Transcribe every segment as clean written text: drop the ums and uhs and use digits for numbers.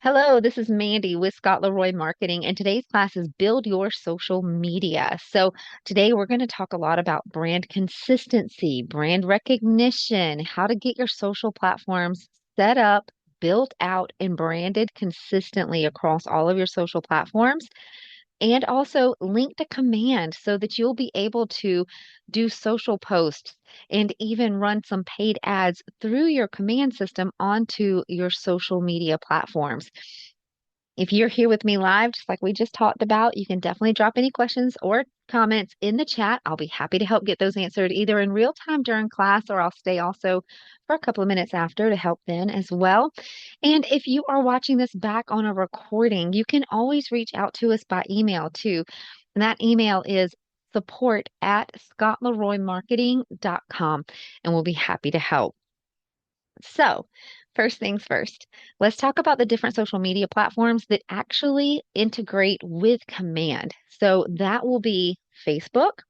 Hello, this is Mandy with Scott Leroy Marketing, and today's class is Build Your Social Media. So, today we're going to talk a lot about brand consistency, brand recognition, how to get your social platforms set up, built out, and branded consistently across all of your social platforms and also link to command so that you'll be able to do social posts and even run some paid ads through your command system onto your social media platforms. If you're here with me live, just like we just talked about, you can definitely drop any questions or comments in the chat. I'll be happy to help get those answered either in real time during class or I'll stay also for a couple of minutes after to help then as well. And if you are watching this back on a recording, you can always reach out to us by email too. And that email is support@scottleroymarketing.com, and we'll be happy to help. So, first things first, let's talk about the different social media platforms that actually integrate with command. So, that will be Facebook,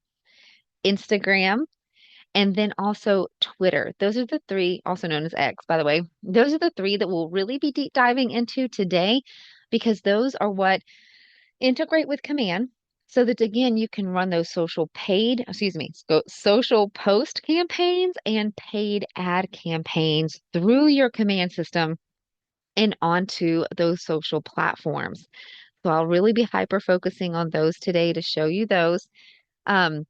Instagram, and then also Twitter. Those are the three, also known as X, by the way. Those are the three that we'll really be deep diving into today because those are what integrate with command so that again you can run those social post campaigns and paid ad campaigns through your command system and onto those social platforms. So I'll really be hyper focusing on those today to show you those. Um,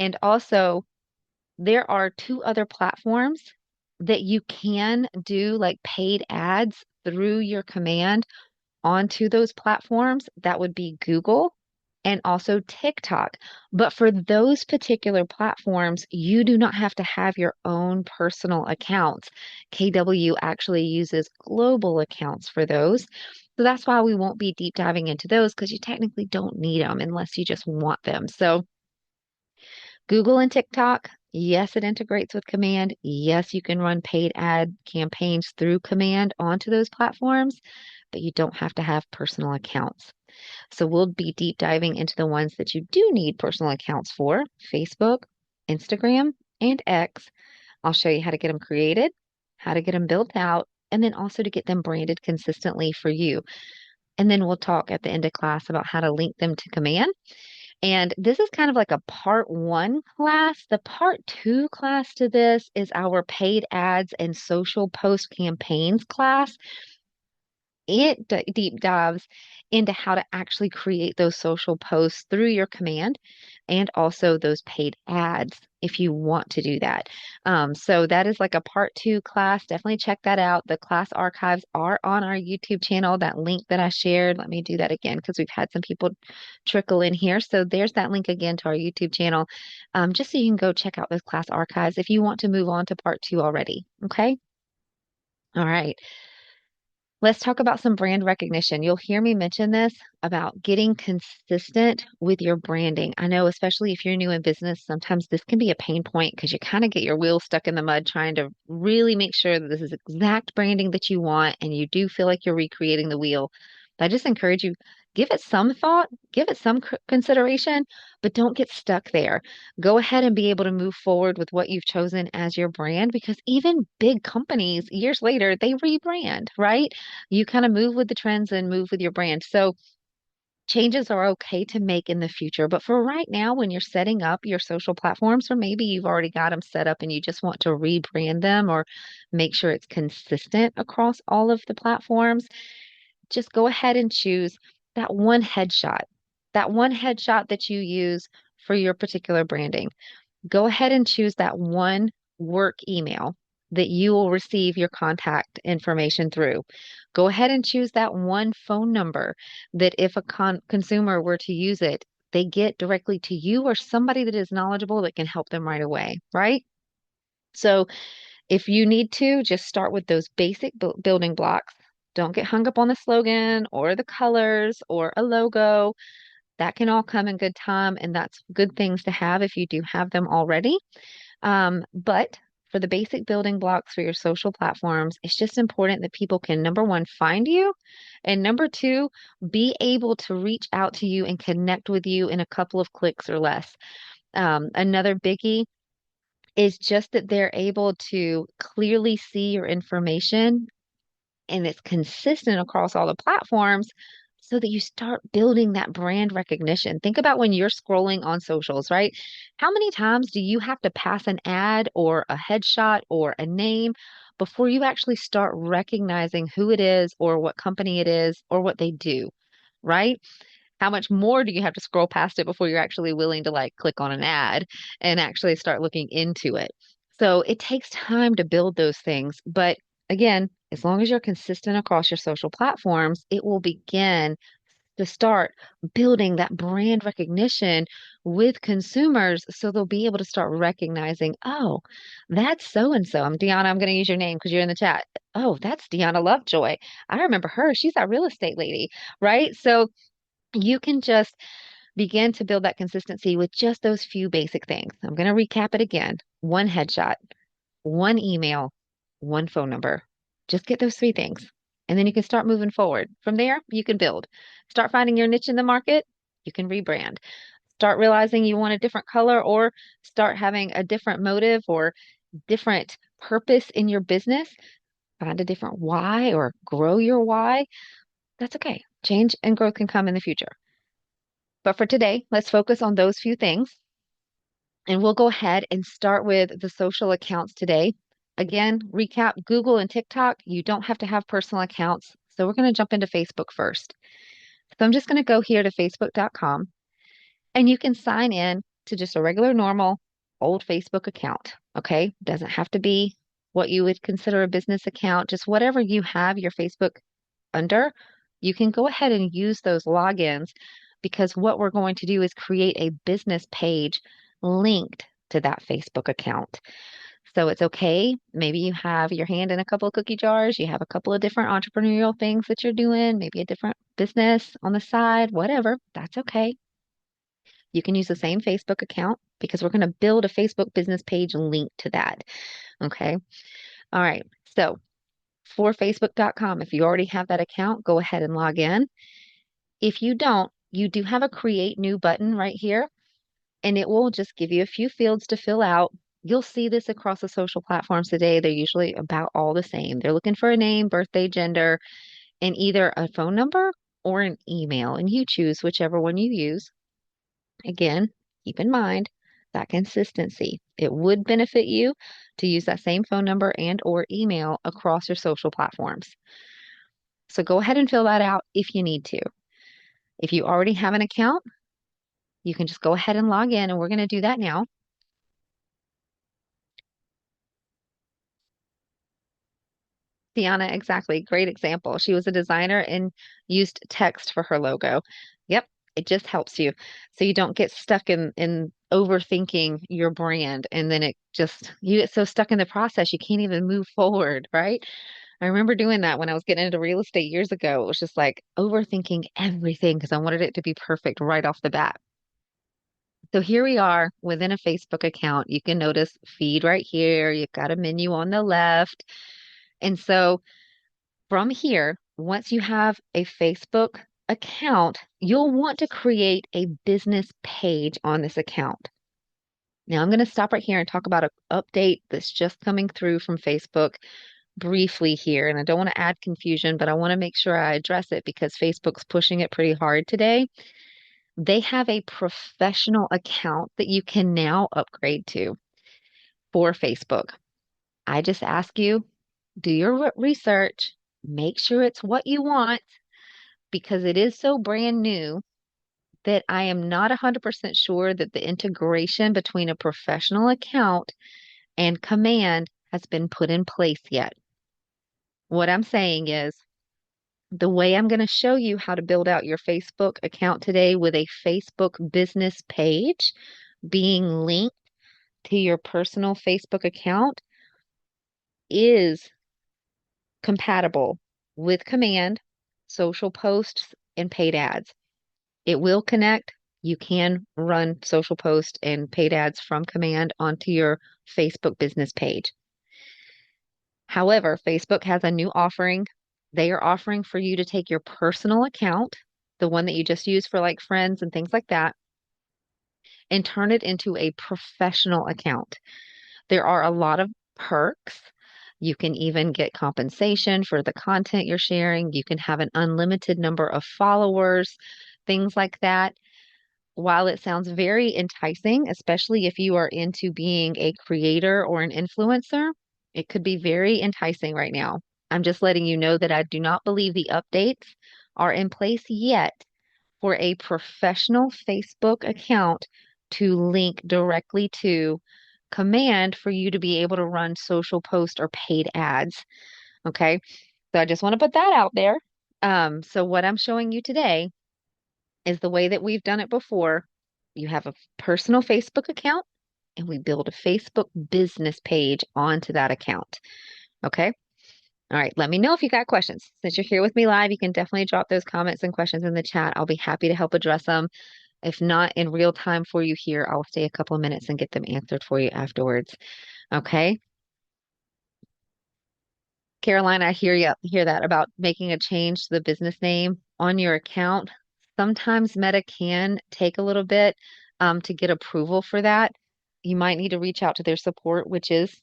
and also there are two other platforms that you can do like paid ads through your command onto those platforms. That would be Google and also TikTok. But for those particular platforms, you do not have to have your own personal accounts. KW actually uses global accounts for those. So that's why we won't be deep diving into those because you technically don't need them unless you just want them. So Google and TikTok, yes, it integrates with command. Yes, you can run paid ad campaigns through command onto those platforms, but you don't have to have personal accounts. So we'll be deep diving into the ones that you do need personal accounts for: Facebook, Instagram, and X. I'll show you how to get them created, how to get them built out, and then also to get them branded consistently for you. And then we'll talk at the end of class about how to link them to command. And this is kind of like a part one class. The part two class to this is our paid ads and social post campaigns class. It deep dives into how to actually create those social posts through your command and also those paid ads if you want to do that. So that is like a part two class. Definitely check that out. The class archives are on our YouTube channel. That link that I shared, let me do that again because we've had some people trickle in here. So there's that link again to our YouTube channel, just so you can go check out those class archives if you want to move on to part two already. Okay. All right. Let's talk about some brand recognition. You'll hear me mention this about getting consistent with your branding. I know, especially if you're new in business, sometimes this can be a pain point because you kind of get your wheels stuck in the mud trying to really make sure that this is exact branding that you want and you do feel like you're recreating the wheel. But I just encourage you, give it some thought, give it some consideration, but don't get stuck there. Go ahead and be able to move forward with what you've chosen as your brand because even big companies years later, they rebrand, right? You kind of move with the trends and move with your brand. So changes are okay to make in the future. But for right now, when you're setting up your social platforms, or maybe you've already got them set up and you just want to rebrand them or make sure it's consistent across all of the platforms, just go ahead and choose that one headshot that you use for your particular branding. Go ahead and choose that one work email that you will receive your contact information through. Go ahead and choose that one phone number that if a consumer were to use it, they get directly to you or somebody that is knowledgeable that can help them right away, right? So if you need to, just start with those basic building blocks. Don't get hung up on the slogan or the colors or a logo. That can all come in good time, and that's good things to have if you do have them already. But for the basic building blocks for your social platforms, it's just important that people can, number one, find you, and number two, be able to reach out to you and connect with you in a couple of clicks or less. Another biggie is just that they're able to clearly see your information and it's consistent across all the platforms so that you start building that brand recognition. Think about when you're scrolling on socials, right? How many times do you have to pass an ad or a headshot or a name before you actually start recognizing who it is or what company it is or what they do, right? How much more do you have to scroll past it before you're actually willing to like click on an ad and actually start looking into it? So it takes time to build those things. But again, as long as you're consistent across your social platforms, it will begin to start building that brand recognition with consumers so they'll be able to start recognizing, oh, that's so and so. I'm Deanna. I'm going to use your name because you're in the chat. Oh, that's Deanna Lovejoy. I remember her. She's that real estate lady, right? So you can just begin to build that consistency with just those few basic things. I'm going to recap it again. One headshot, one email, one phone number. Just get those three things. And then you can start moving forward. From there, you can build. Start finding your niche in the market. You can rebrand. Start realizing you want a different color or start having a different motive or different purpose in your business. Find a different why or grow your why. That's okay. Change and growth can come in the future. But for today, let's focus on those few things. And we'll go ahead and start with the social accounts today. Again, recap Google and TikTok. You don't have to have personal accounts. So we're going to jump into Facebook first. So I'm just going to go here to facebook.com and you can sign in to just a regular, normal, old Facebook account. Okay. Doesn't have to be what you would consider a business account, just whatever you have your Facebook under, you can go ahead and use those logins because what we're going to do is create a business page linked to that Facebook account. So it's okay. Maybe you have your hand in a couple of cookie jars, you have a couple of different entrepreneurial things that you're doing, maybe a different business on the side, whatever. That's okay. You can use the same Facebook account because we're going to build a Facebook business page linked to that. Okay. All right. So for Facebook.com. If you already have that account, go ahead and log in. If you don't, you do have a create new button right here, and it will just give you a few fields to fill out. You'll see this across the social platforms today. They're usually about all the same. They're looking for a name, birthday, gender, and either a phone number or an email, and you choose whichever one you use. Again, keep in mind that consistency. It would benefit you to use that same phone number and or email across your social platforms. So go ahead and fill that out if you need to. If you already have an account, you can just go ahead and log in, and we're going to do that now. Tiana, exactly. Great example. She was a designer and used text for her logo. Yep, it just helps you. So you don't get stuck in overthinking your brand and then it just you get so stuck in the process you can't even move forward, right? I remember doing that when I was getting into real estate years ago. It was just like overthinking everything because I wanted it to be perfect right off the bat. So here we are within a Facebook account. You can notice feed right here. You've got a menu on the left. And so from here, once you have a Facebook account, you'll want to create a business page on this account. Now I'm going to stop right here and talk about an update that's just coming through from Facebook briefly here. And I don't want to add confusion, but I want to make sure I address it because Facebook's pushing it pretty hard today. They have a professional account that you can now upgrade to for Facebook. I just ask you, do your research, make sure it's what you want because it is so brand new that I am not 100% sure that the integration between a professional account and Command has been put in place yet. What I'm saying is the way I'm going to show you how to build out your Facebook account today with a Facebook business page being linked to your personal Facebook account is compatible with Command, social posts, and paid ads. It will connect. You can run social posts and paid ads from Command onto your Facebook business page. However, Facebook has a new offering. They are offering for you to take your personal account, the one that you just use for like friends and things like that, and turn it into a professional account. There are a lot of perks You can even get compensation for the content you're sharing. You can have an unlimited number of followers, things like that. While it sounds very enticing, especially if you are into being a creator or an influencer, it could be very enticing right now. I'm just letting you know that I do not believe the updates are in place yet for a professional Facebook account to link directly to command for you to be able to run social post or paid ads. Okay. So I just want to put that out there. So what I'm showing you today is the way that we've done it before. You have a personal Facebook account and we build a Facebook business page onto that account. Okay. All right. Let me know if you got questions. Since you're here with me live, you can definitely drop those comments and questions in the chat. I'll be happy to help address them. If not in real time for you here, I'll stay a couple of minutes and get them answered for you afterwards. Okay. Caroline, I hear that about making a change to the business name on your account. Sometimes Meta can take a little bit to get approval for that. You might need to reach out to their support, which is,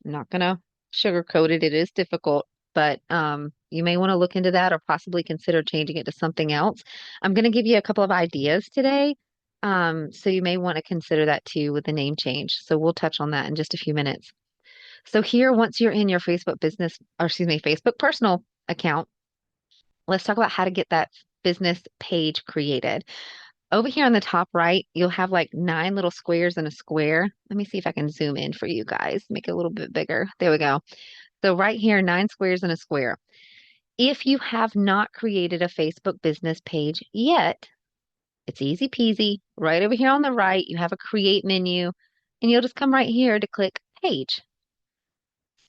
I'm not gonna sugarcoat it. It is difficult, but you may want to look into that or possibly consider changing it to something else. I'm gonna give you a couple of ideas today. So you may want to consider that too with the name change. So we'll touch on that in just a few minutes. So here, once you're in your Facebook business, or excuse me, Facebook personal account, let's talk about how to get that business page created. Over here on the top right, you'll have like 9 little squares and a square. Let me see if I can zoom in for you guys, make it a little bit bigger. There we go. So right here, 9 squares and a square. If you have not created a Facebook business page yet, it's easy peasy. Right over here on the right, you have a create menu, and you'll just come right here to click page.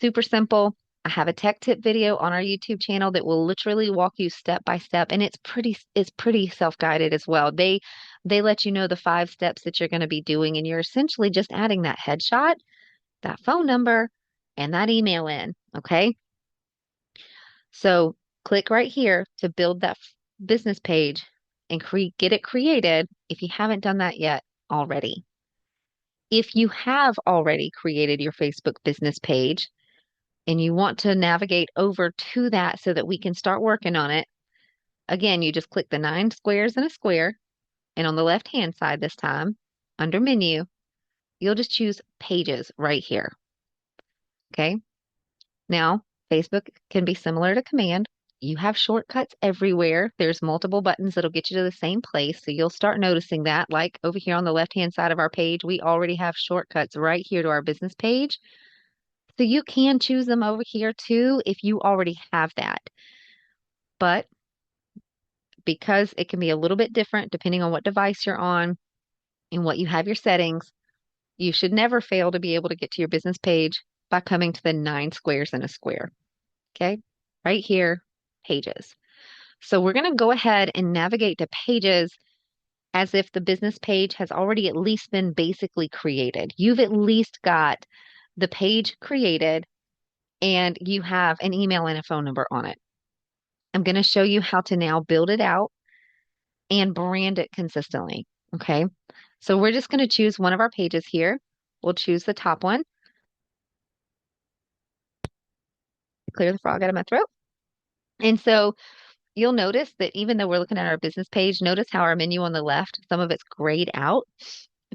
Super simple. I have a tech tip video on our YouTube channel that will literally walk you step by step, and it's pretty self-guided as well. They let you know the 5 steps that you're going to be doing, and you're essentially just adding that headshot, that phone number, and that email in, okay? So click right here to build that business page and get it created if you haven't done that yet already. If you have already created your Facebook business page, and you want to navigate over to that so that we can start working on it, again, you just click the 9 squares in a square, and on the left-hand side this time, under menu, you'll just choose pages right here. Okay. Now, Facebook can be similar to command. You have shortcuts everywhere. There's multiple buttons that'll get you to the same place. So you'll start noticing that, like over here on the left-hand side of our page, we already have shortcuts right here to our business page. So you can choose them over here too if you already have that. But because it can be a little bit different depending on what device you're on and what you have your settings, you should never fail to be able to get to your business page by coming to the 9 squares in a square. Okay, right here, pages. So we're going to go ahead and navigate to pages as if the business page has already at least been basically created. You've at least got the page created and you have an email and a phone number on it. I'm going to show you how to now build it out and brand it consistently. Okay. So we're just going to choose one of our pages here. We'll choose the top one. Clear the frog out of my throat. And so you'll notice that even though we're looking at our business page, notice how our menu on the left, some of it's grayed out.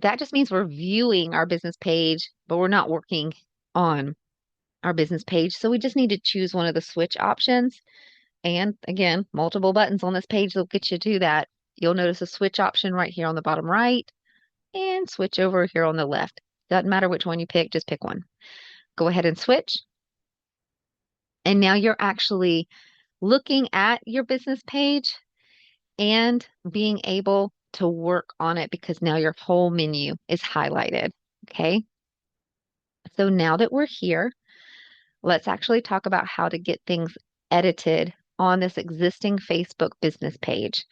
That just means we're viewing our business page, but we're not working on our business page. So we just need to choose one of the switch options. And again, multiple buttons on this page will get you to that. You'll notice a switch option right here on the bottom right and switch over here on the left. Doesn't matter which one you pick, just pick one. Go ahead and switch. And now you're actually looking at your business page and being able to work on it because now your whole menu is highlighted. Okay. So now that we're here, let's actually talk about how to get things edited on this existing Facebook business page.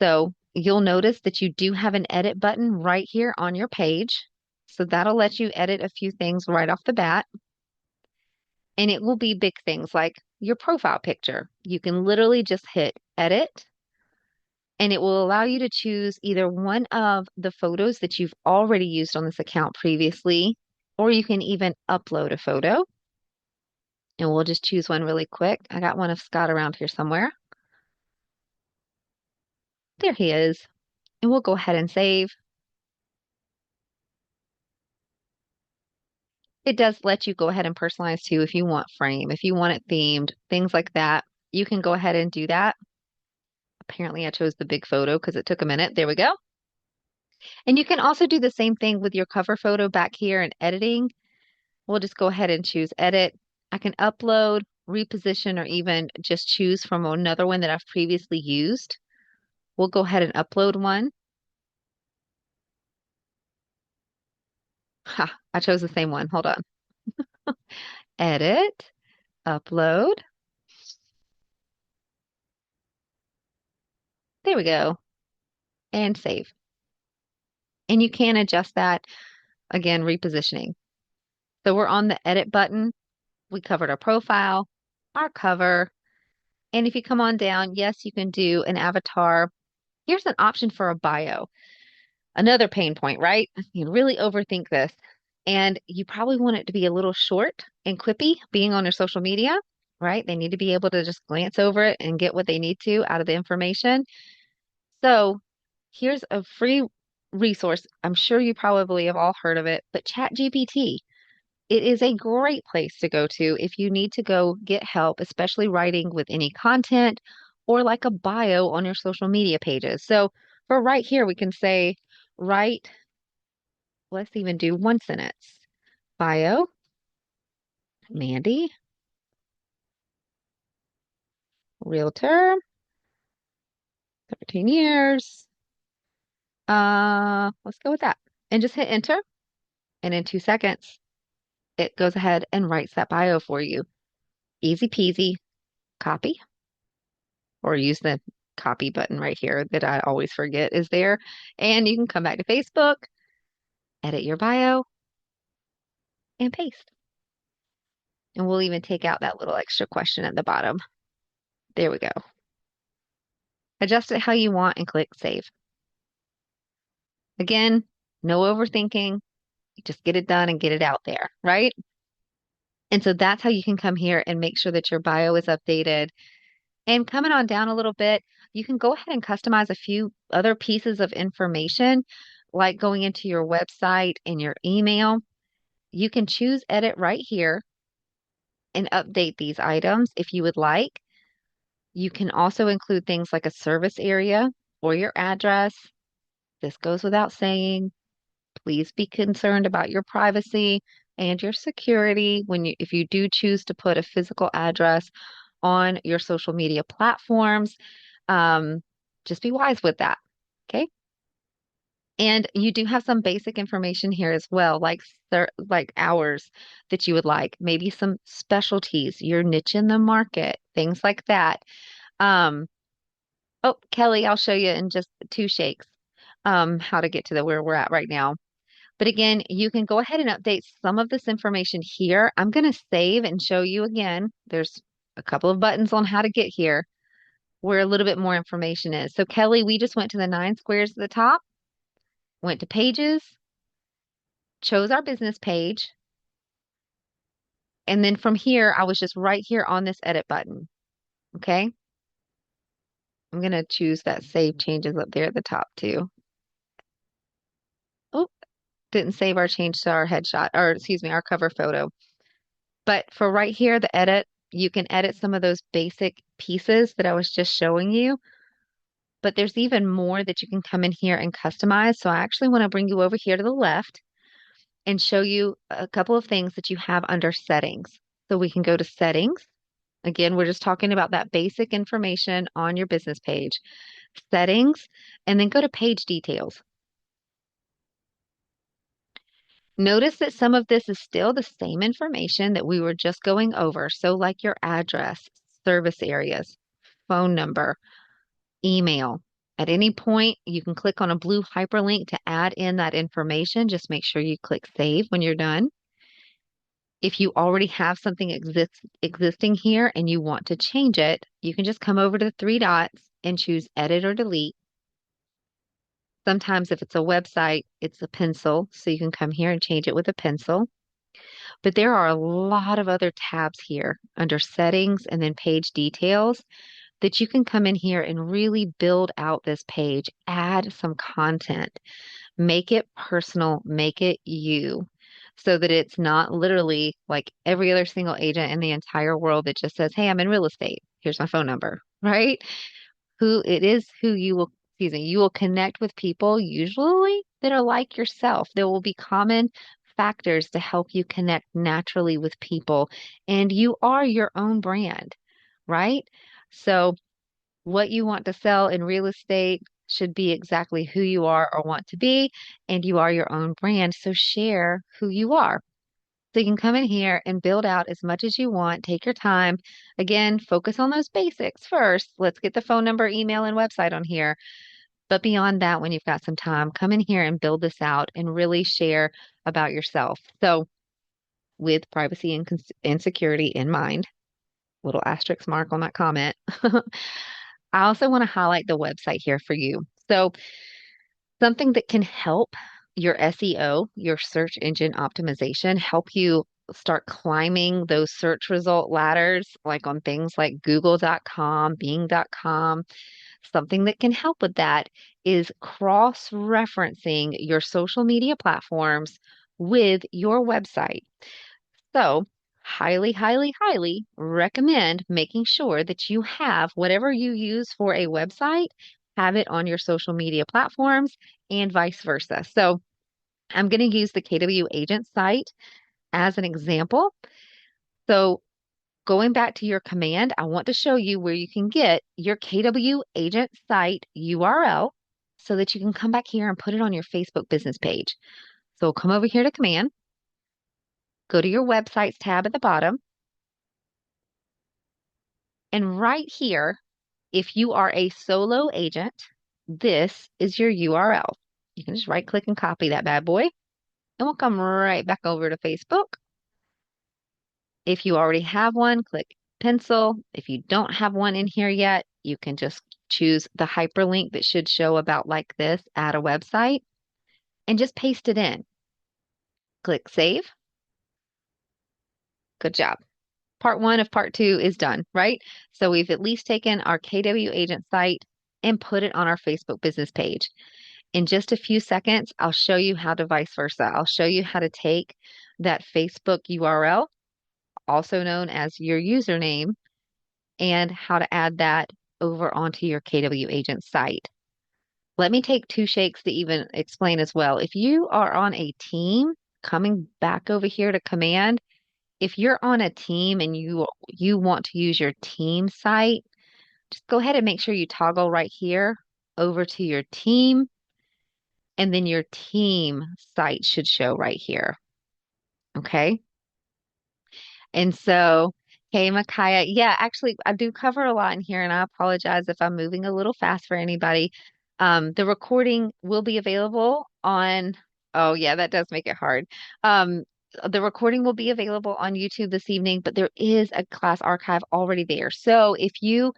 So you'll notice that you do have an edit button right here on your page. So that'll let you edit a few things right off the bat. And it will be big things like your profile picture. You can literally just hit edit and it will allow you to choose either one of the photos that you've already used on this account previously, or you can even upload a photo. And we'll just choose one really quick. I got one of Scott around here somewhere. There he is. And we'll go ahead and save. It does let you go ahead and personalize too if you want frame, if you want it themed, things like that. You can go ahead and do that. Apparently, I chose the big photo because it took a minute. There we go. And you can also do the same thing with your cover photo back here in editing. We'll just go ahead and choose edit. I can upload, reposition, or even just choose from another one that I've previously used. We'll go ahead and upload one. Ha, I chose the same one. Hold on. Edit, upload. There we go. And save. And you can adjust that again, repositioning. So we're on the edit button. We covered our profile, our cover. And if you come on down, yes, you can do an avatar. Here's an option for a bio. Another pain point, right? You really overthink this. And you probably want it to be a little short and quippy being on your social media, right? They need to be able to just glance over it and get what they need to out of the information. So here's a free resource. I'm sure you probably have all heard of it, but ChatGPT. It is a great place to go to if you need to go get help, especially writing with any content or like a bio on your social media pages. So for right here, we can say, write, let's even do one sentence. Bio, Mandy, realtor, 13 years. Let's go with that. And just hit enter. And in 2 seconds, it goes ahead and writes that bio for you. Easy peasy, copy, or use the copy button right here that I always forget is there. And you can come back to Facebook, edit your bio, and paste. And we'll even take out that little extra question at the bottom. There we go. Adjust it how you want and click save. Again, no overthinking. You just get it done and get it out there, right? And so that's how you can come here and make sure that your bio is updated. And coming on down a little bit, you can go ahead and customize a few other pieces of information, like going into your website and your email. You can choose edit right here and update these items if you would like. You can also include things like a service area or your address. This goes without saying. Please be concerned about your privacy and your security if you do choose to put a physical address on your social media platforms. Um, just be wise with that. Okay. And you do have some basic information here as well, like hours that you would like, maybe some specialties, your niche in the market, things like that. Um, oh, Kelly, I'll show you in just 2 shakes how to get to the where we're at right now. But again, you can go ahead and update some of this information here. I'm going to save and show you again. There's a couple of buttons on how to get here where a little bit more information is. So Kelly, we just went to the 9 squares at the top, went to pages, chose our business page. And then from here, I was just right here on this edit button. Okay. I'm going to choose that save changes up there at the top too. Oh, didn't save our change to our headshot, or excuse me, our cover photo. But for right here, the edit, you can edit some of those basic pieces that I was just showing you. But there's even more that you can come in here and customize. So I actually want to bring you over here to the left and show you a couple of things that you have under settings. So we can go to settings. Again, we're just talking about that basic information on your business page. Settings, and then go to page details. Notice that some of this is still the same information that we were just going over. So like your address, service areas, phone number, email. At any point, you can click on a blue hyperlink to add in that information. Just make sure you click save when you're done. If you already have something existing here and you want to change it, you can just come over to the 3 dots and choose edit or delete. Sometimes if it's a website, it's a pencil, so you can come here and change it with a pencil. But there are a lot of other tabs here under settings and then page details that you can come in here and really build out this page, add some content, make it personal, make it you, so that it's not literally like every other single agent in the entire world that just says, "Hey, I'm in real estate. Here's my phone number," right? Who it is who you will, excuse me, you will connect with people usually that are like yourself. There will be common factors to help you connect naturally with people, and you are your own brand, right? So what you want to sell in real estate should be exactly who you are or want to be, and you are your own brand. So share who you are. So you can come in here and build out as much as you want. Take your time. Again, focus on those basics first. Let's get the phone number, email, and website on here. But beyond that, when you've got some time, come in here and build this out and really share about yourself. So with privacy and security in mind, little asterisk mark on that comment. I also want to highlight the website here for you. So something that can help your SEO, your search engine optimization, help you start climbing those search result ladders, like on things like google.com, bing.com. Something that can help with that is cross-referencing your social media platforms with your website. So, highly, highly, highly recommend making sure that you have whatever you use for a website, have it on your social media platforms and vice versa. So, I'm going to use the KW agent site as an example. So, going back to your command, I want to show you where you can get your KW agent site URL so that you can come back here and put it on your Facebook business page. So, come over here to command, go to your websites tab at the bottom. And right here, if you are a solo agent, this is your URL. You can just right click and copy that bad boy, and we'll come right back over to Facebook. If you already have one, click pencil. If you don't have one in here yet, you can just choose the hyperlink that should show about like this, add a website, and just paste it in. Click save. Good job. Part one of part two is done, right? So we've at least taken our KW agent site and put it on our Facebook business page. In just a few seconds, I'll show you how to vice versa. I'll show you how to take that Facebook URL, also known as your username, and how to add that over onto your KW agent site. Let me take two shakes to even explain as well. If you are on a team, coming back over here to command, if you're on a team and you want to use your team site, just go ahead and make sure you toggle right here over to your team, and then your team site should show right here. Okay. And so, hey, Micaiah, yeah, actually, I do cover a lot in here, and I apologize if I'm moving a little fast for anybody. The recording will be available on, oh, yeah, that does make it hard. The recording will be available on YouTube this evening, but there is a class archive already there. So if you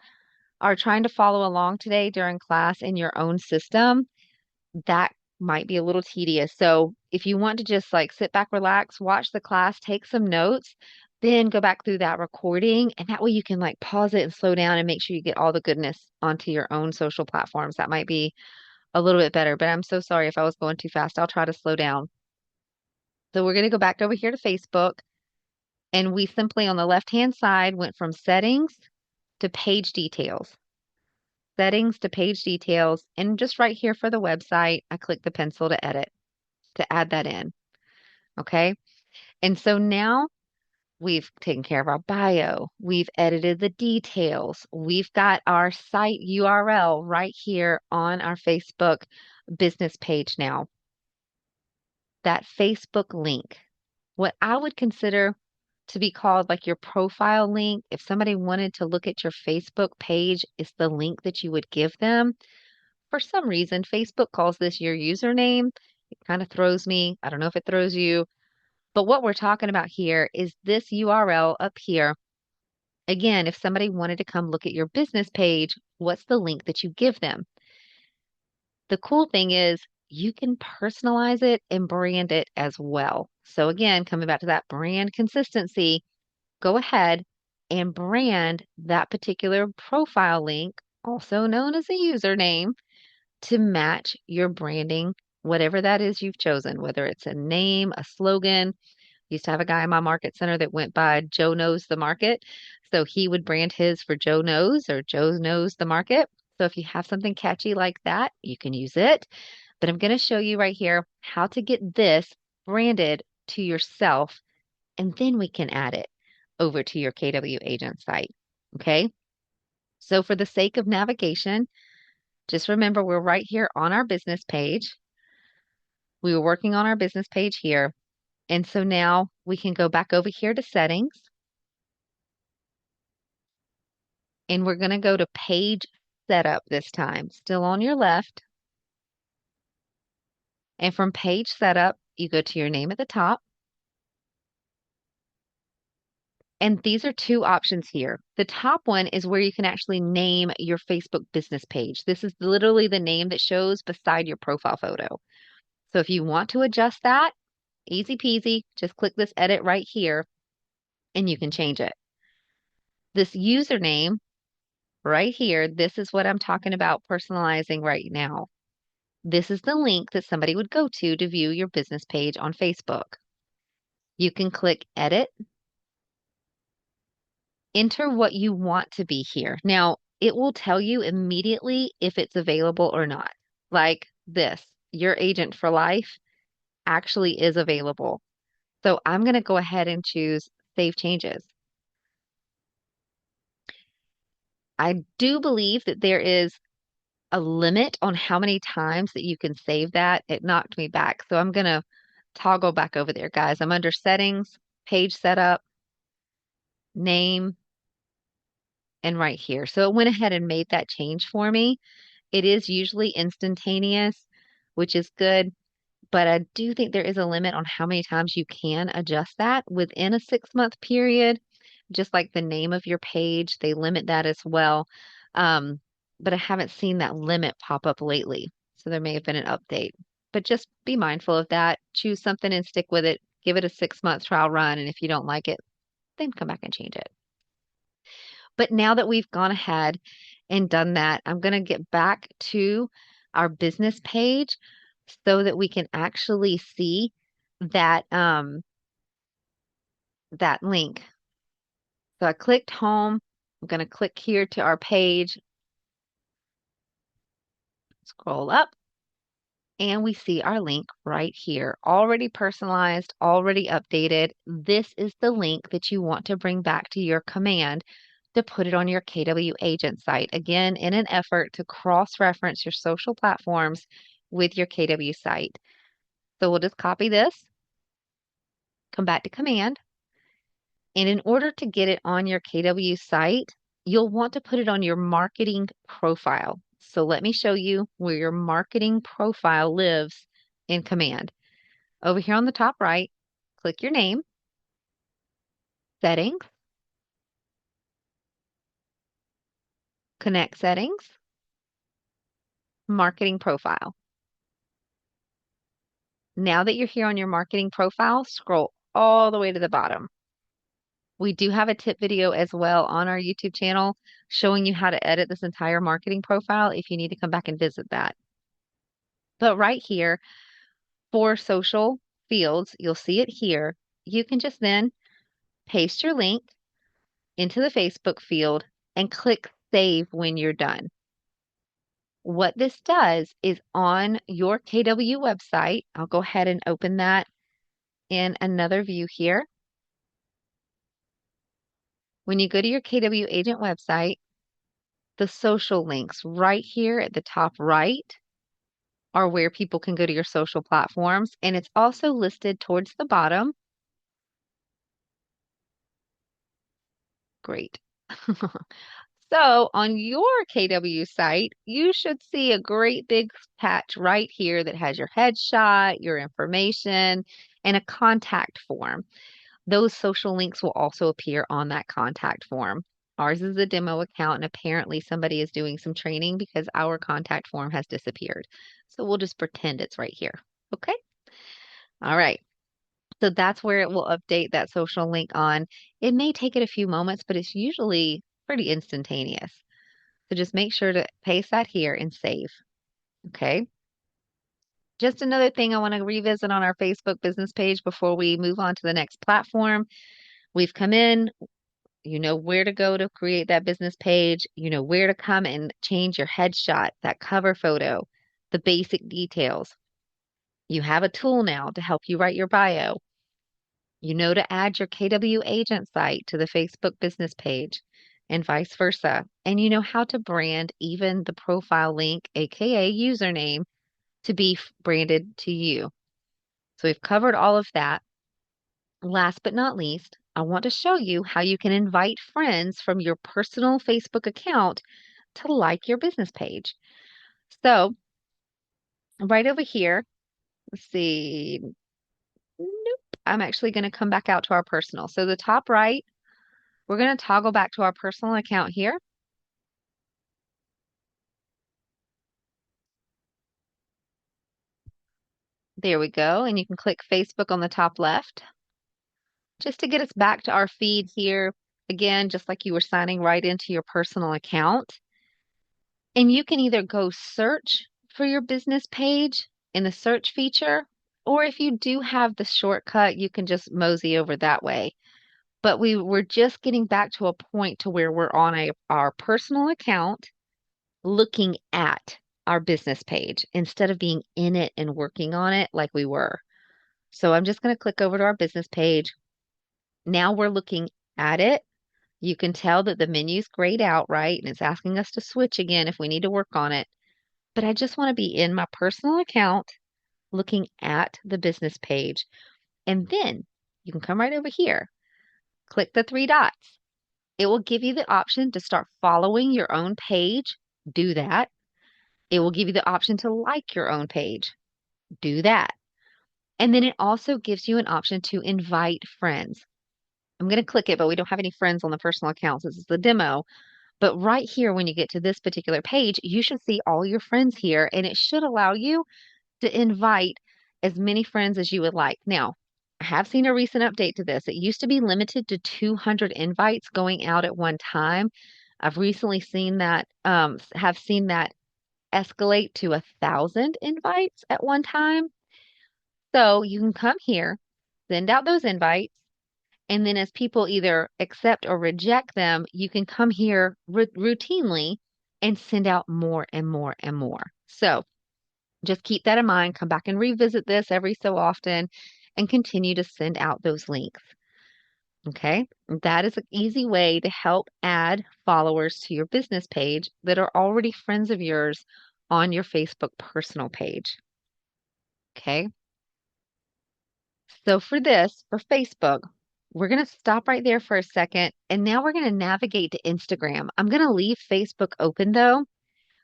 are trying to follow along today during class in your own system, that might be a little tedious. So if you want to just like sit back, relax, watch the class, take some notes, then go back through that recording. And that way you can like pause it and slow down and make sure you get all the goodness onto your own social platforms. That might be a little bit better, but I'm so sorry if I was going too fast. I'll try to slow down. So we're going to go back over here to Facebook, and we simply on the left-hand side went from settings to page details. Settings to page details, and just right here for the website, I click the pencil to edit, to add that in. Okay. And so now we've taken care of our bio. We've edited the details. We've got our site URL right here on our Facebook business page now. That Facebook link, what I would consider to be called like your profile link, if somebody wanted to look at your Facebook page, is the link that you would give them. For some reason, Facebook calls this your username. It kind of throws me. I don't know if it throws you. But what we're talking about here is this URL up here. Again, if somebody wanted to come look at your business page, what's the link that you give them? The cool thing is you can personalize it and brand it as well. So again, coming back to that brand consistency, go ahead and brand that particular profile link, also known as a username, to match your branding, whatever that is you've chosen, whether it's a name, a slogan. Used to have a guy in my market center that went by Joe Knows the Market. So he would brand his for Joe Knows or Joe Knows the Market. So if you have something catchy like that, you can use it. But I'm going to show you right here how to get this branded to yourself, and then we can add it over to your KW agent site. Okay. So for the sake of navigation, just remember we're right here on our business page. We were working on our business page here. And so now we can go back over here to settings, and we're going to go to page setup this time, still on your left. And from page setup, you go to your name at the top. And these are two options here. The top one is where you can actually name your Facebook business page. This is literally the name that shows beside your profile photo. So if you want to adjust that, easy peasy, just click this edit right here and you can change it. This username right here, this is what I'm talking about personalizing right now. This is the link that somebody would go to view your business page on Facebook. You can click edit, enter what you want to be here. Now, it will tell you immediately if it's available or not. Like this, your agent for life actually is available. So I'm going to go ahead and choose save changes. I do believe that there is a limit on how many times that you can save that. It knocked me back. So I'm going to toggle back over there, guys. I'm under settings, page setup, name, and right here. So it went ahead and made that change for me. It is usually instantaneous, which is good, but I do think there is a limit on how many times you can adjust that within a 6-month period. Just like the name of your page, they limit that as well. But I haven't seen that limit pop up lately. So there may have been an update. But just be mindful of that. Choose something and stick with it. Give it a 6-month trial run. And if you don't like it, then come back and change it. But now that we've gone ahead and done that, I'm going to get back to our business page so that we can actually see that that link. So I clicked home. I'm going to click here to our page, scroll up, and we see our link right here, already personalized, already updated. This is the link that you want to bring back to your command to put it on your KW agent site. Again, in an effort to cross-reference your social platforms with your KW site. So we'll just copy this, come back to command, and in order to get it on your KW site, you'll want to put it on your marketing profile. So let me show you where your marketing profile lives in command. Over here on the top right, click your name, settings, connect settings, marketing profile. Now that you're here on your marketing profile, scroll all the way to the bottom. We do have a tip video as well on our YouTube channel showing you how to edit this entire marketing profile if you need to come back and visit that. But right here for social fields, you'll see it here. You can just then paste your link into the Facebook field and click save when you're done. What this does is on your KW website, I'll go ahead and open that in another view here. When you go to your KW agent website, the social links right here at the top right are where people can go to your social platforms. And it's also listed towards the bottom. Great. So on your KW site, you should see a great big patch right here that has your headshot, your information, and a contact form. Those social links will also appear on that contact form. Ours is a demo account, and apparently somebody is doing some training because our contact form has disappeared. So we'll just pretend it's right here. Okay? All right. So that's where it will update that social link on. It may take it a few moments, but it's usually pretty instantaneous. So just make sure to paste that here and save. Okay. Just another thing I want to revisit on our Facebook business page before we move on to the next platform. We've come in, you know where to go to create that business page, you know where to come and change your headshot, that cover photo, the basic details. You have a tool now to help you write your bio. You know to add your KW agent site to the Facebook business page and vice versa. And you know how to brand even the profile link, aka username, to be branded to you. So we've covered all of that. Last but not least, I want to show you how you can invite friends from your personal Facebook account to like your business page. So right over here, let's see. Nope. I'm actually going to come back out to our personal. So the top right, we're going to toggle back to our personal account here. There we go. And you can click Facebook on the top left just to get us back to our feed here. Again, just like you were signing right into your personal account. And you can either go search for your business page in the search feature, or if you do have the shortcut, you can just mosey over that way. But we were just getting back to a point to where we're on our personal account looking at our business page instead of being in it and working on it like we were. So I'm just going to click over to our business page. Now we're looking at it. You can tell that the menu's grayed out, right? And it's asking us to switch again if we need to work on it. But I just want to be in my personal account looking at the business page. And then you can come right over here, click the three dots. It will give you the option to start following your own page. Do that. It will give you the option to like your own page. Do that. And then it also gives you an option to invite friends. I'm going to click it, but we don't have any friends on the personal accounts. This is the demo. But right here, when you get to this particular page, you should see all your friends here, and it should allow you to invite as many friends as you would like. Now, I have seen a recent update to this. It used to be limited to 200 invites going out at one time. I've recently seen that, have seen that escalate to 1,000 invites at one time. So you can come here, send out those invites, and then as people either accept or reject them, you can come here routinely and send out more and more and more. So just keep that in mind. Come back and revisit this every so often and continue to send out those links. Okay, that is an easy way to help add followers to your business page that are already friends of yours on your Facebook personal page. Okay, so for this, for Facebook, we're going to stop right there for a second. And now we're going to navigate to Instagram. I'm going to leave Facebook open though,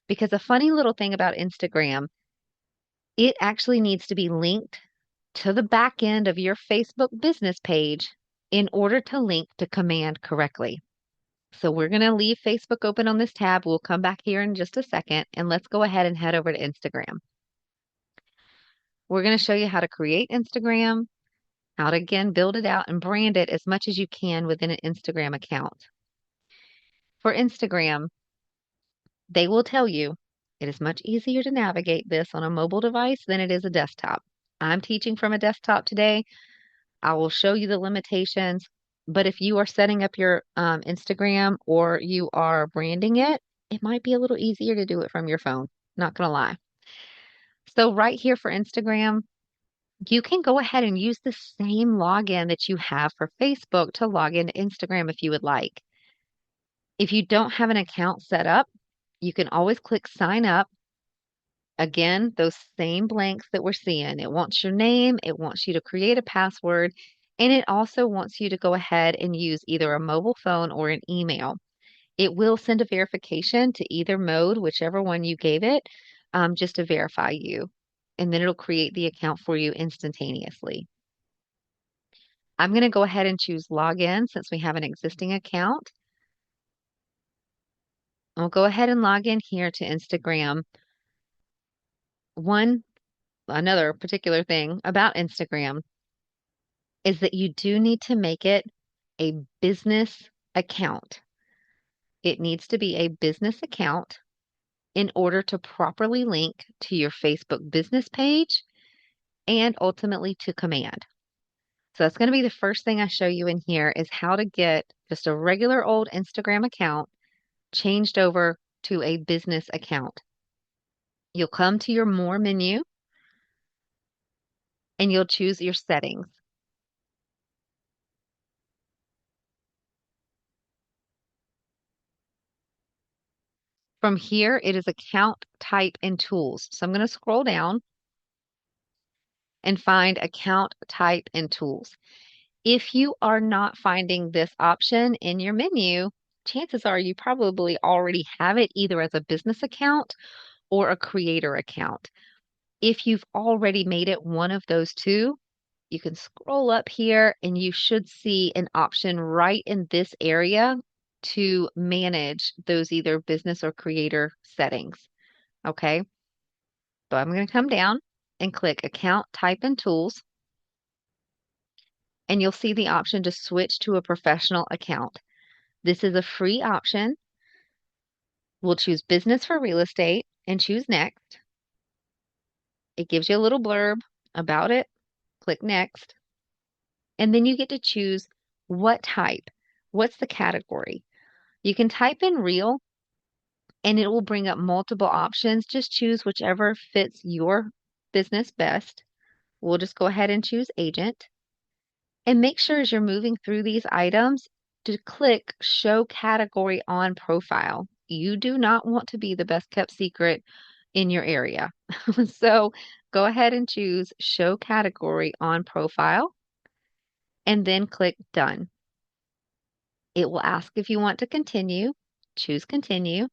because a funny little thing about Instagram, it actually needs to be linked to the back end of your Facebook business page in order to link to command correctly. So we're going to leave Facebook open on this tab. We'll come back here in just a second and let's go ahead and head over to Instagram. We're going to show you how to create Instagram, how to again build it out and brand it as much as you can within an Instagram account. For Instagram, they will tell you it is much easier to navigate this on a mobile device than it is a desktop. I'm teaching from a desktop today. I will show you the limitations, but if you are setting up your Instagram or you are branding it, it might be a little easier to do it from your phone. Not gonna lie. So right here for Instagram, you can go ahead and use the same login that you have for Facebook to log into Instagram if you would like. If you don't have an account set up, you can always click sign up. Again, those same blanks that we're seeing. It wants your name, it wants you to create a password, and it also wants you to go ahead and use either a mobile phone or an email. It will send a verification to either mode, whichever one you gave it, just to verify you. And then it'll create the account for you instantaneously. I'm going to go ahead and choose login since we have an existing account. I'll go ahead and log in here to Instagram. Another particular thing about Instagram, is that you do need to make it a business account. It needs to be a business account in order to properly link to your Facebook business page and ultimately to command. So that's going to be the first thing I show you in here is how to get just a regular old Instagram account changed over to a business account. You'll come to your More menu and you'll choose your settings. From here, it is account type and tools. So I'm going to scroll down and find account type and tools. If you are not finding this option in your menu, chances are you probably already have it either as a business account or a creator account. If you've already made it one of those two, you can scroll up here and you should see an option right in this area to manage those either business or creator settings. Okay, so I'm going to come down and click Account Type and Tools, and you'll see the option to switch to a professional account. This is a free option. We'll choose Business for Real Estate and choose Next. It gives you a little blurb about it. Click Next. And then you get to choose what type. What's the category? You can type in real and it will bring up multiple options. Just choose whichever fits your business best. We'll just go ahead and choose agent. And make sure as you're moving through these items to click show category on profile. You do not want to be the best kept secret in your area. So go ahead and choose show category on profile and then click done. It will ask if you want to continue. Choose continue.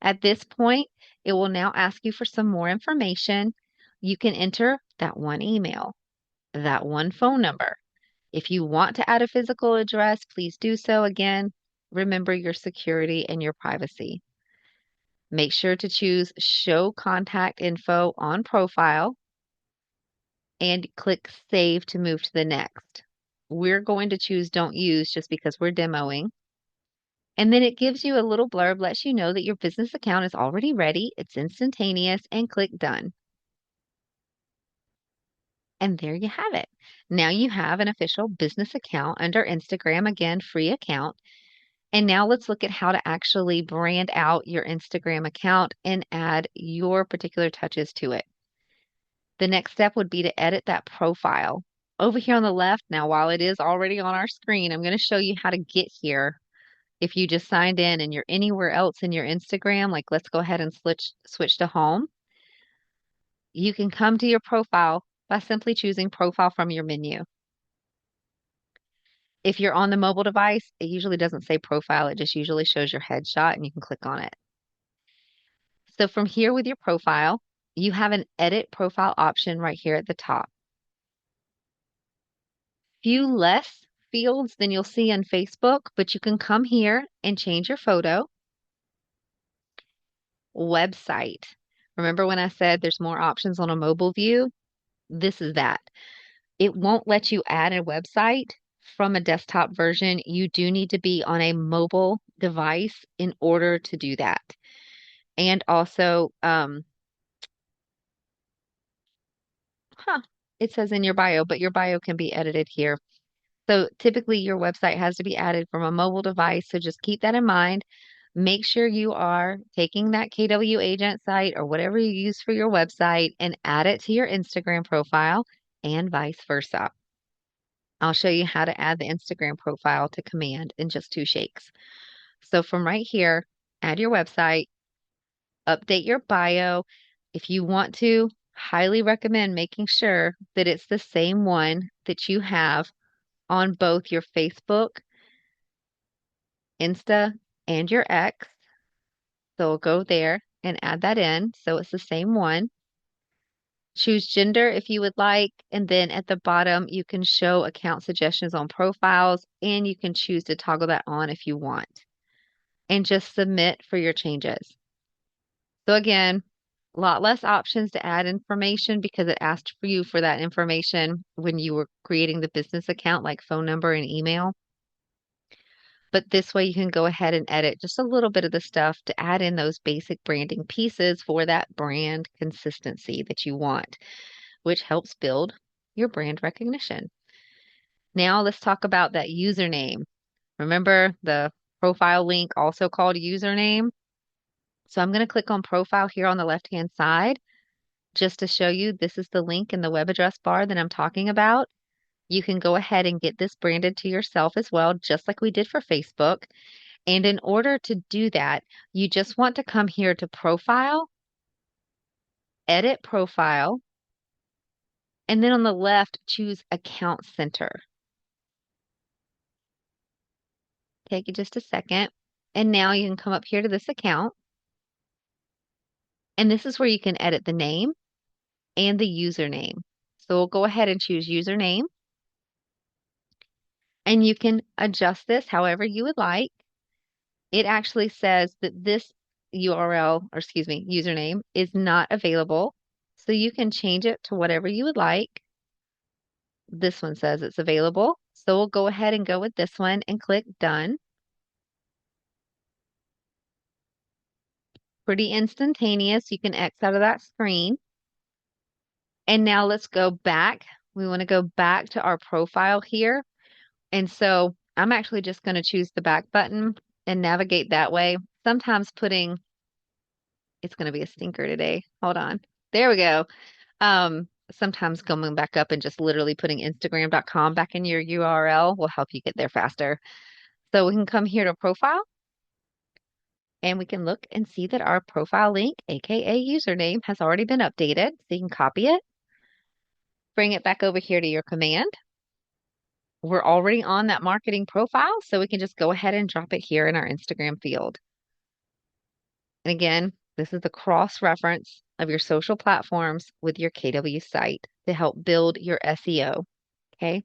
At this point, it will now ask you for some more information. You can enter that one email, that one phone number. If you want to add a physical address, please do so. Again, remember your security and your privacy. Make sure to choose Show Contact Info on Profile and click Save to move to the next. We're going to choose Don't Use just because we're demoing. And then it gives you a little blurb, lets you know that your business account is already ready. It's instantaneous, and click Done. And there you have it. Now you have an official business account under Instagram, again, free account. And now let's look at how to actually brand out your Instagram account and add your particular touches to it. The next step would be to edit that profile. Over here on the left, now while it is already on our screen, I'm going to show you how to get here. If you just signed in and you're anywhere else in your Instagram, like let's go ahead and switch to home, you can come to your profile by simply choosing profile from your menu. If you're on the mobile device, it usually doesn't say profile. It just usually shows your headshot and you can click on it. So from here with your profile, you have an edit profile option right here at the top. Few less fields than you'll see on Facebook, but you can come here and change your photo. Website. Remember when I said there's more options on a mobile view? This is that. It won't let you add a website from a desktop version. You do need to be on a mobile device in order to do that. And also, it says in your bio, but your bio can be edited here. So typically your website has to be added from a mobile device. So just keep that in mind. Make sure you are taking that KW agent site or whatever you use for your website and add it to your Instagram profile and vice versa. I'll show you how to add the Instagram profile to command in just 2 shakes. So from right here, add your website, update your bio. If you want to, highly recommend making sure that it's the same one that you have on both your Facebook, Insta, and your X. So we'll go there and add that in. So it's the same one. Choose gender if you would like. And then at the bottom, you can show account suggestions on profiles and you can choose to toggle that on if you want. And just submit for your changes. So again, A lot less options to add information because it asked for you for that information when you were creating the business account, like phone number and email. But this way you can go ahead and edit just a little bit of the stuff to add in those basic branding pieces for that brand consistency that you want, which helps build your brand recognition. Now let's talk about that username. Remember the profile link, also called username? So I'm going to click on profile here on the left-hand side just to show you this is the link in the web address bar that I'm talking about. You can go ahead and get this branded to yourself as well, just like we did for Facebook. And in order to do that, you just want to come here to profile, edit profile, and then on the left, choose account center. Take it just a second. And now you can come up here to this account. And this is where you can edit the name and the username. So we'll go ahead and choose username. And you can adjust this however you would like. It actually says that this URL, or excuse me, username is not available. So you can change it to whatever you would like. This one says it's available. So we'll go ahead and go with this one and click done. Pretty instantaneous. You can X out of that screen. And now let's go back. We want to go back to our profile here. And so I'm actually just going to choose the back button and navigate that way. Sometimes it's going to be a stinker today. Hold on. There we go. Sometimes going back up and just literally putting Instagram.com back in your URL will help you get there faster. So we can come here to profile and we can look and see that our profile link, aka username, has already been updated. So you can copy it, bring it back over here to your command. We're already on that marketing profile, so we can just go ahead and drop it here in our Instagram field. And again, this is the cross-reference of your social platforms with your KW site to help build your SEO. Okay.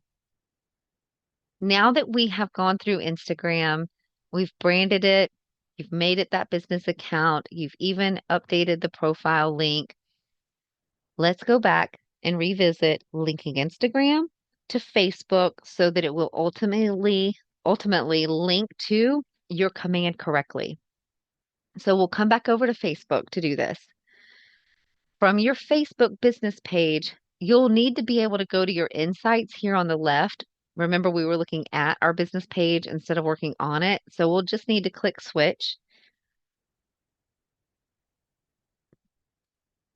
Now that we have gone through Instagram, we've branded it, you've made it that business account, you've even updated the profile link. Let's go back and revisit linking Instagram to Facebook so that it will ultimately link to your command correctly. So we'll come back over to Facebook to do this. From your Facebook business page, you'll need to be able to go to your insights here on the left. Remember, we were looking at our business page instead of working on it. So we'll just need to click switch.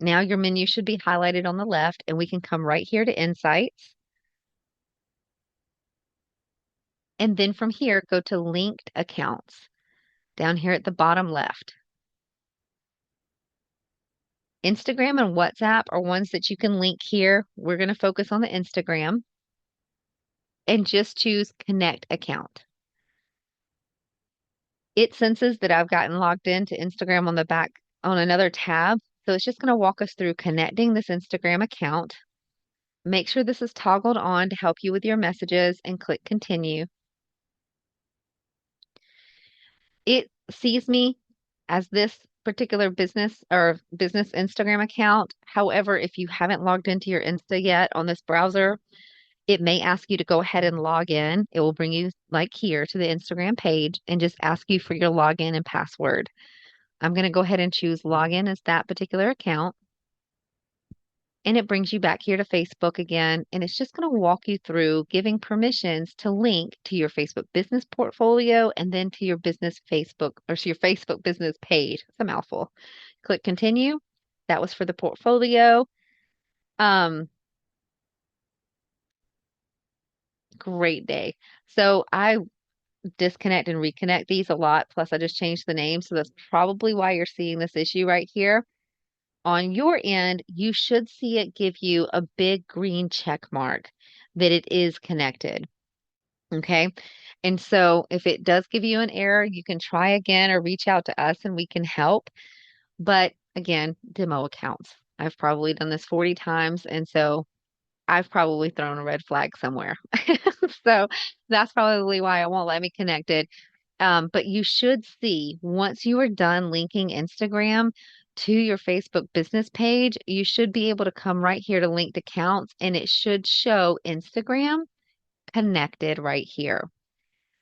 Now your menu should be highlighted on the left, and we can come right here to insights. And then from here, go to linked accounts down here at the bottom left. Instagram and WhatsApp are ones that you can link here. We're going to focus on the Instagram and just choose connect account. It senses that I've gotten logged into Instagram on the back on another tab. So it's just going to walk us through connecting this Instagram account. Make sure this is toggled on to help you with your messages and click continue. It sees me as this particular business or business Instagram account. However, if you haven't logged into your Insta yet on this browser, it may ask you to go ahead and log in. It will bring you like here to the Instagram page and just ask you for your login and password. I'm going to go ahead and choose login as that particular account. And it brings you back here to Facebook again. And it's just going to walk you through giving permissions to link to your Facebook business portfolio and then to your business Facebook or to your Facebook business page. It's a mouthful. Click continue. That was for the portfolio. Great day. So I disconnect and reconnect these a lot. Plus, I just changed the name. So that's probably why you're seeing this issue right here. On your end, you should see it give you a big green check mark that it is connected. Okay. And so if it does give you an error, you can try again or reach out to us and we can help. But again, demo accounts. I've probably done this 40 times. And so I've probably thrown a red flag somewhere. So that's probably why it won't let me connect it. But you should see once you are done linking Instagram, to your Facebook business page, you should be able to come right here to linked accounts and it should show Instagram connected right here.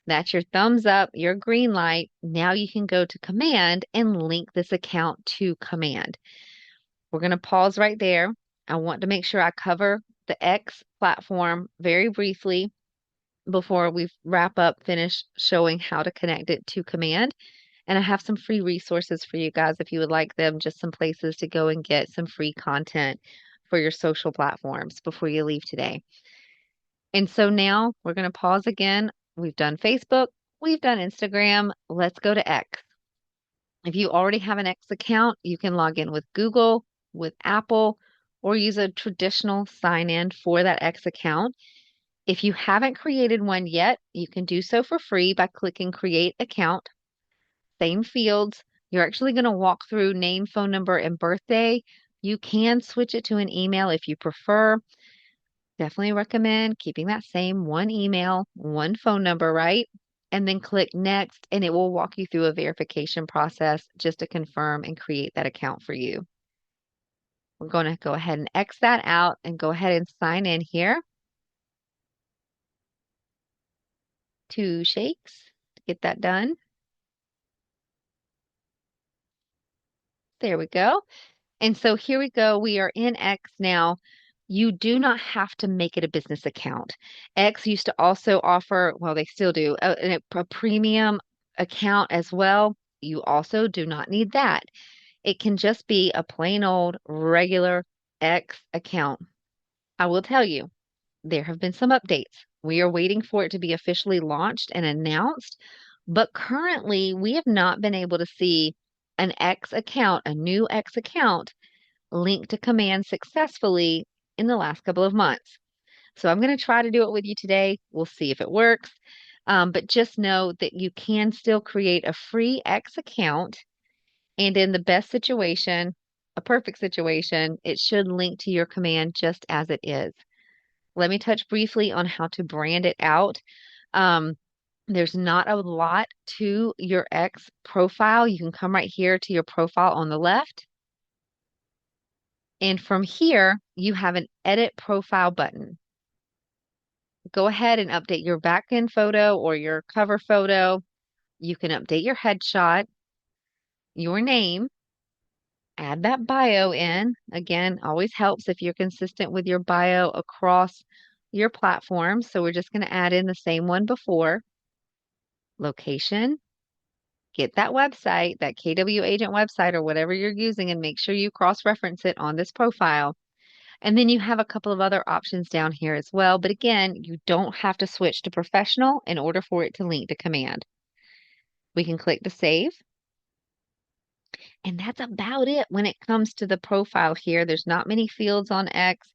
That's your thumbs up, your green light. Now you can go to command and link this account to command. We're going to pause right there. I want to make sure I cover the X platform very briefly before we wrap up, finish showing how to connect it to command. And I have some free resources for you guys if you would like them, just some places to go and get some free content for your social platforms before you leave today. And so now we're going to pause again. We've done Facebook, we've done Instagram. Let's go to X. If you already have an X account, you can log in with Google, with Apple, or use a traditional sign in for that X account. If you haven't created one yet, you can do so for free by clicking Create Account. Same fields. You're actually going to walk through name, phone number, and birthday. You can switch it to an email if you prefer. Definitely recommend keeping that same one email, one phone number, right? And then click next, and it will walk you through a verification process just to confirm and create that account for you. We're going to go ahead and X that out and go ahead and sign in here. 2 shakes to get that done. There we go. And so here we go. We are in X now. You do not have to make it a business account. X used to also offer, well, they still do, a premium account as well. You also do not need that. It can just be a plain old regular X account. I will tell you, there have been some updates. We are waiting for it to be officially launched and announced, but currently we have not been able to see an X account, a new X account linked to command successfully in the last couple of months. So I'm going to try to do it with you today. We'll see if it works. But just know that you can still create a free X account. And in the best situation, a perfect situation, it should link to your command just as it is. Let me touch briefly on how to brand it out. Um, there's not a lot to your X profile. You can come right here to your profile on the left. And from here, you have an edit profile button. Go ahead and update your back-end photo or your cover photo. You can update your headshot, your name, add that bio in. Again, always helps if you're consistent with your bio across your platform. So we're just going to add in the same one before. Location, get that website, that KW agent website or whatever you're using, and make sure you cross-reference it on this profile. And then you have a couple of other options down here as well. But again, you don't have to switch to professional in order for it to link to command. We can click to save. And that's about it when it comes to the profile here. There's not many fields on X.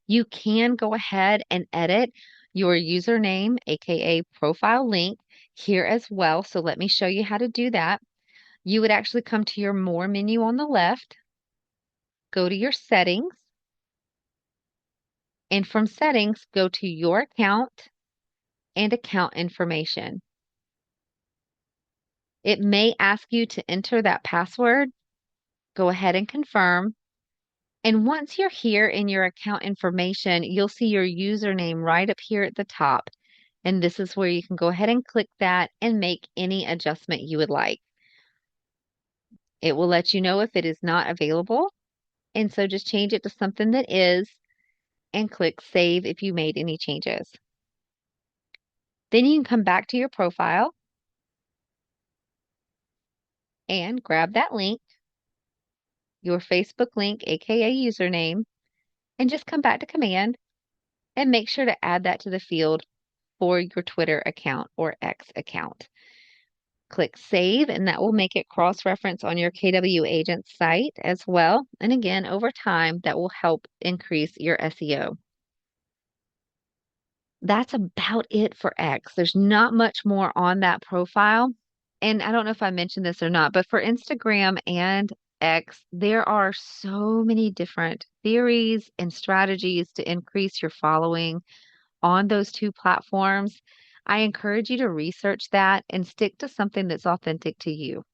You can go ahead and edit your username, aka profile link here as well. So let me show you how to do that. You would actually come to your More menu on the left, go to your settings, and from settings, go to your account and account information. It may ask you to enter that password. Go ahead and confirm. And once you're here in your account information, you'll see your username right up here at the top. And this is where you can go ahead and click that and make any adjustment you would like. It will let you know if it is not available. And so just change it to something that is and click save if you made any changes. Then you can come back to your profile and grab that link, your Facebook link, aka username, and just come back to command and make sure to add that to the field for your Twitter account or X account. Click save, and that will make it cross-reference on your KW agent site as well. And again, over time, that will help increase your SEO. That's about it for X. There's not much more on that profile. And I don't know if I mentioned this or not, but for Instagram and X, there are so many different theories and strategies to increase your following on those two platforms. I encourage you to research that and stick to something that's authentic to you.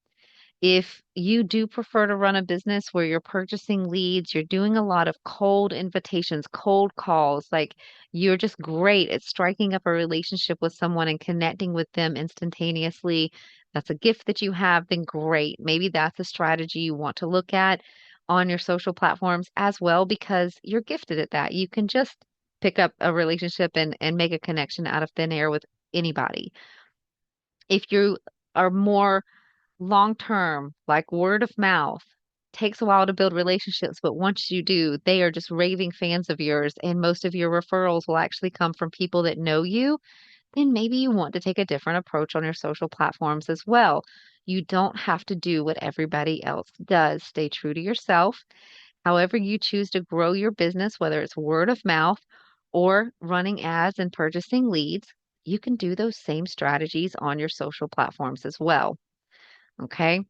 If you do prefer to run a business where you're purchasing leads, you're doing a lot of cold invitations, cold calls, like you're just great at striking up a relationship with someone and connecting with them instantaneously. That's a gift that you have, then great. Maybe that's a strategy you want to look at on your social platforms as well, because you're gifted at that. You can just pick up a relationship and make a connection out of thin air with anybody. If you are more long term, like word of mouth, takes a while to build relationships, but once you do, they are just raving fans of yours, and most of your referrals will actually come from people that know you, then maybe you want to take a different approach on your social platforms as well. You don't have to do what everybody else does. Stay true to yourself. However, you choose to grow your business, whether it's word of mouth or running ads and purchasing leads, you can do those same strategies on your social platforms as well. Okay.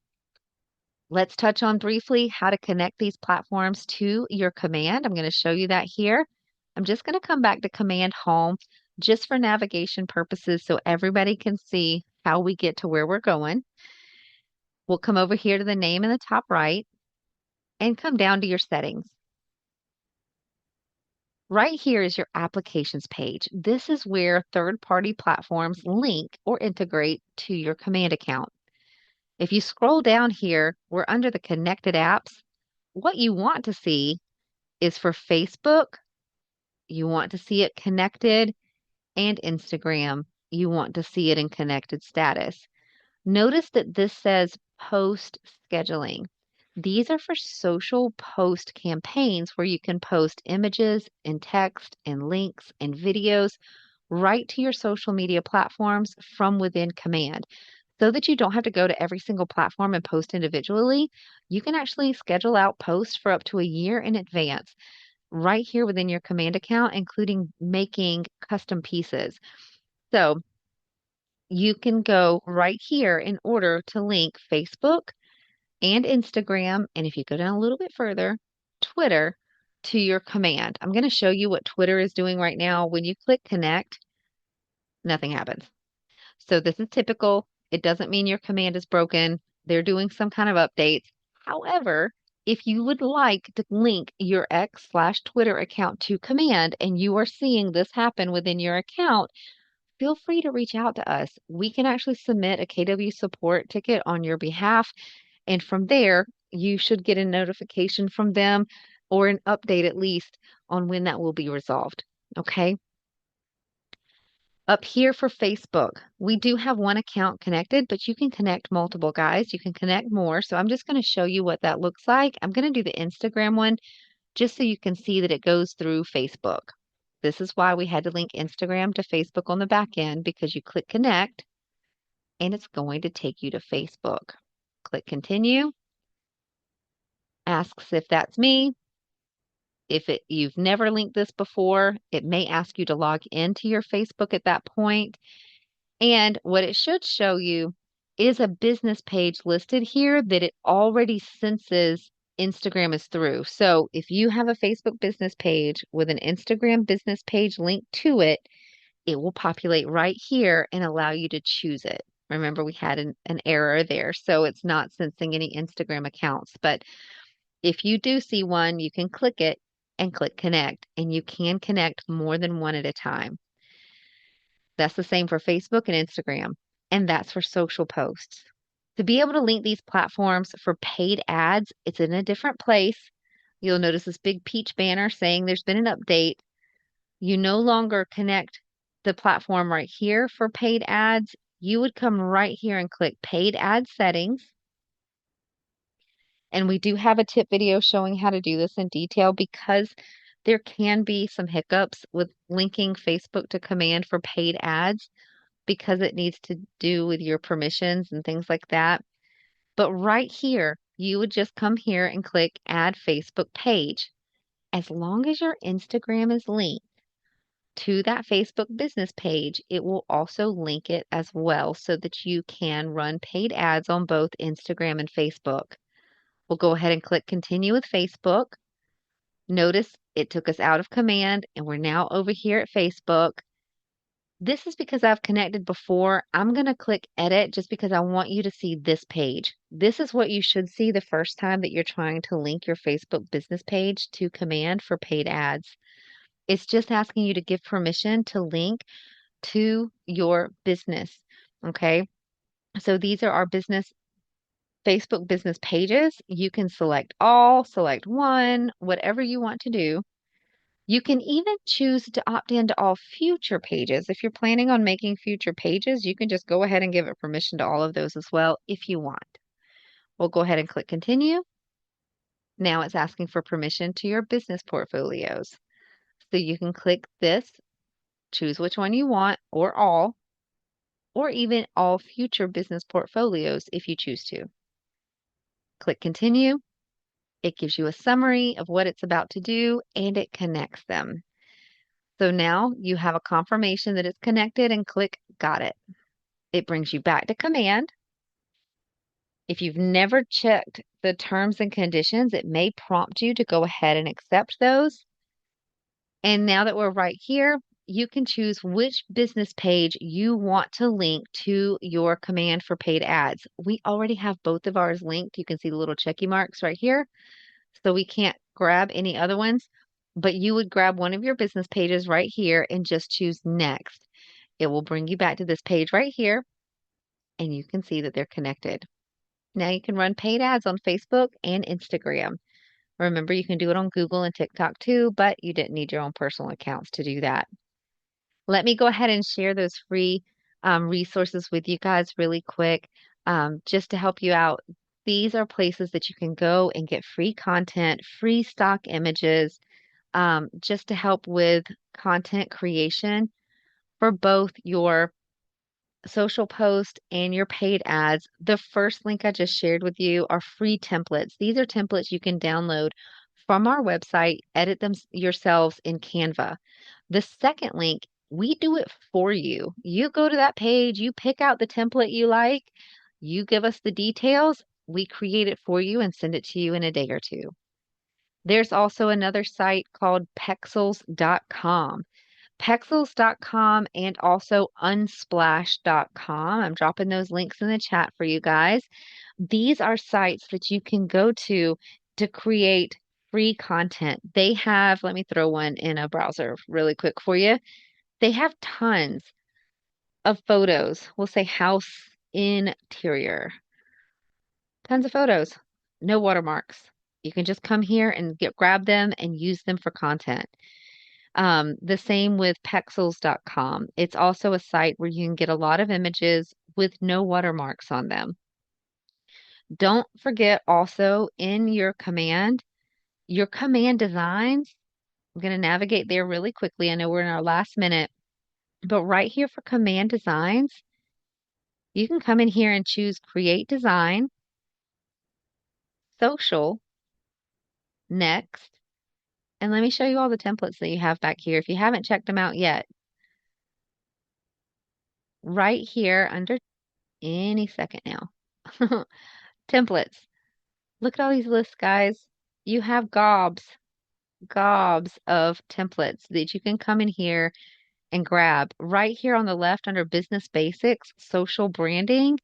Let's touch on briefly how to connect these platforms to your command. I'm going to show you that here. I'm just going to come back to command home just for navigation purposes so everybody can see how we get to where we're going. We'll come over here to the name in the top right and come down to your settings. Right here is your applications page. This is where third-party platforms link or integrate to your command account. If you scroll down here, we're under the connected apps. What you want to see is for Facebook, you want to see it connected, and Instagram, you want to see it in connected status. Notice that this says post scheduling. These are for social post campaigns where you can post images and text and links and videos right to your social media platforms from within Command. So that you don't have to go to every single platform and post individually, you can actually schedule out posts for up to a year in advance right here within your Command account, including making custom pieces. So you can go right here in order to link Facebook and Instagram, and if you go down a little bit further, Twitter to your command. I'm going to show you what Twitter is doing right now. When you click connect, nothing happens. So this is typical. It doesn't mean your command is broken. They're doing some kind of updates. However, if you would like to link your X/Twitter account to command and you are seeing this happen within your account, feel free to reach out to us. We can actually submit a KW support ticket on your behalf. And from there, you should get a notification from them or an update at least on when that will be resolved. Okay. Up here for Facebook, we do have one account connected, but you can connect multiple guys. You can connect more. So I'm just going to show you what that looks like. I'm going to do the Instagram one just so you can see that it goes through Facebook. This is why we had to link Instagram to Facebook on the back end, because you click connect and it's going to take you to Facebook. Click continue, asks if that's me. If you've never linked this before, it may ask you to log into your Facebook at that point. And what it should show you is a business page listed here that it already senses Instagram is through. So if you have a Facebook business page with an Instagram business page linked to it, it will populate right here and allow you to choose it. Remember, we had an error there, so it's not sensing any Instagram accounts. But if you do see one, you can click it and click connect, and you can connect more than one at a time. That's the same for Facebook and Instagram, and that's for social posts. To be able to link these platforms for paid ads, it's in a different place. You'll notice this big peach banner saying there's been an update. You no longer connect the platform right here for paid ads. You would come right here and click paid ad settings. And we do have a tip video showing how to do this in detail, because there can be some hiccups with linking Facebook to command for paid ads, because it needs to do with your permissions and things like that. But right here, you would just come here and click add Facebook page. As long as your Instagram is linked to that Facebook business page, it will also link it as well so that you can run paid ads on both Instagram and Facebook. We'll go ahead and click continue with Facebook. Notice it took us out of command and we're now over here at Facebook. This is because I've connected before. I'm going to click edit just because I want you to see this page. This is what you should see the first time that you're trying to link your Facebook business page to command for paid ads. It's just asking you to give permission to link to your business. Okay. So these are our business Facebook business pages. You can select all, select one, whatever you want to do. You can even choose to opt into all future pages. If you're planning on making future pages, you can just go ahead and give it permission to all of those as well if you want. We'll go ahead and click continue. Now it's asking for permission to your business portfolios. So you can click this, choose which one you want, or even all future business portfolios if you choose to. Click continue. It gives you a summary of what it's about to do and it connects them. So now you have a confirmation that it's connected and click got it. It brings you back to command. If you've never checked the terms and conditions, it may prompt you to go ahead and accept those. And now that we're right here, you can choose which business page you want to link to your command for paid ads. We already have both of ours linked. You can see the little checky marks right here. So we can't grab any other ones, but you would grab one of your business pages right here and just choose next. It will bring you back to this page right here, and you can see that they're connected. Now you can run paid ads on Facebook and Instagram. Remember, you can do it on Google and TikTok too, but you didn't need your own personal accounts to do that. Let me go ahead and share those free resources with you guys really quick, just to help you out. These are places that you can go and get free content, free stock images, just to help with content creation for both your social post and your paid ads. The first link I just shared with you are free templates. These are templates you can download from our website, edit them yourselves in Canva. The second link, we do it for you. You go to that page, you pick out the template you like, you give us the details, we create it for you and send it to you in a day or two. There's also another site called pexels.com. Pexels.com and also unsplash.com. I'm dropping those links in the chat for you guys. These are sites that you can go to create free content. They have, let me throw one in a browser really quick for you. They have tons of photos. We'll say house interior. Tons of photos. No watermarks. You can just come here and grab them and use them for content. The same with pexels.com. It's also a site where you can get a lot of images with no watermarks on them. Don't forget also in your command designs. I'm going to navigate there really quickly. I know we're in our last minute, but right here for command designs, you can come in here and choose create design, social, next, and let me show you all the templates that you have back here. If you haven't checked them out yet, right here under any second now. Templates. Look at all these lists, guys. You have gobs of templates that you can come in here and grab. Right here on the left under business basics, social branding,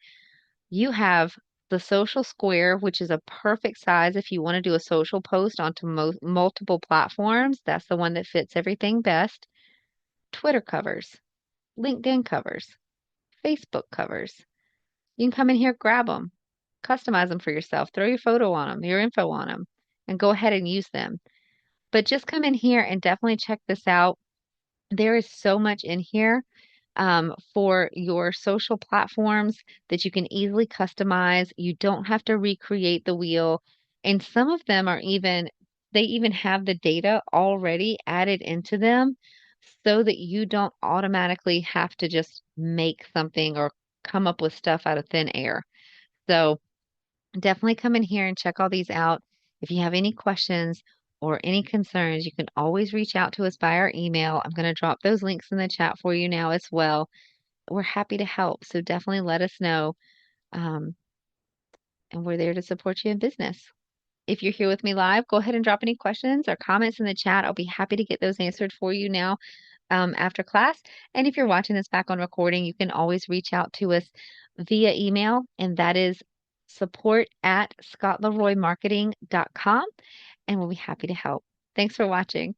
you have the social square, which is a perfect size if you want to do a social post onto multiple platforms. That's the one that fits everything best. Twitter covers, LinkedIn covers, Facebook covers. You can come in here, grab them, customize them for yourself, throw your photo on them, your info on them, and go ahead and use them. But just come in here and definitely check this out. There is so much in here for your social platforms that you can easily customize. You don't have to recreate the wheel. And some of them are they even have the data already added into them so that you don't automatically have to just make something or come up with stuff out of thin air. So definitely come in here and check all these out. If you have any questions or any concerns, you can always reach out to us by our email. I'm going to drop those links in the chat for you now as well. We're happy to help. So definitely let us know. Um, and we're there to support you in business. If you're here with me live, go ahead and drop any questions or comments in the chat. I'll be happy to get those answered for you now. after class. And if you're watching this back on recording, you can always reach out to us via email, and that is support@scottleroymarketing.com, and we'll be happy to help. Thanks for watching.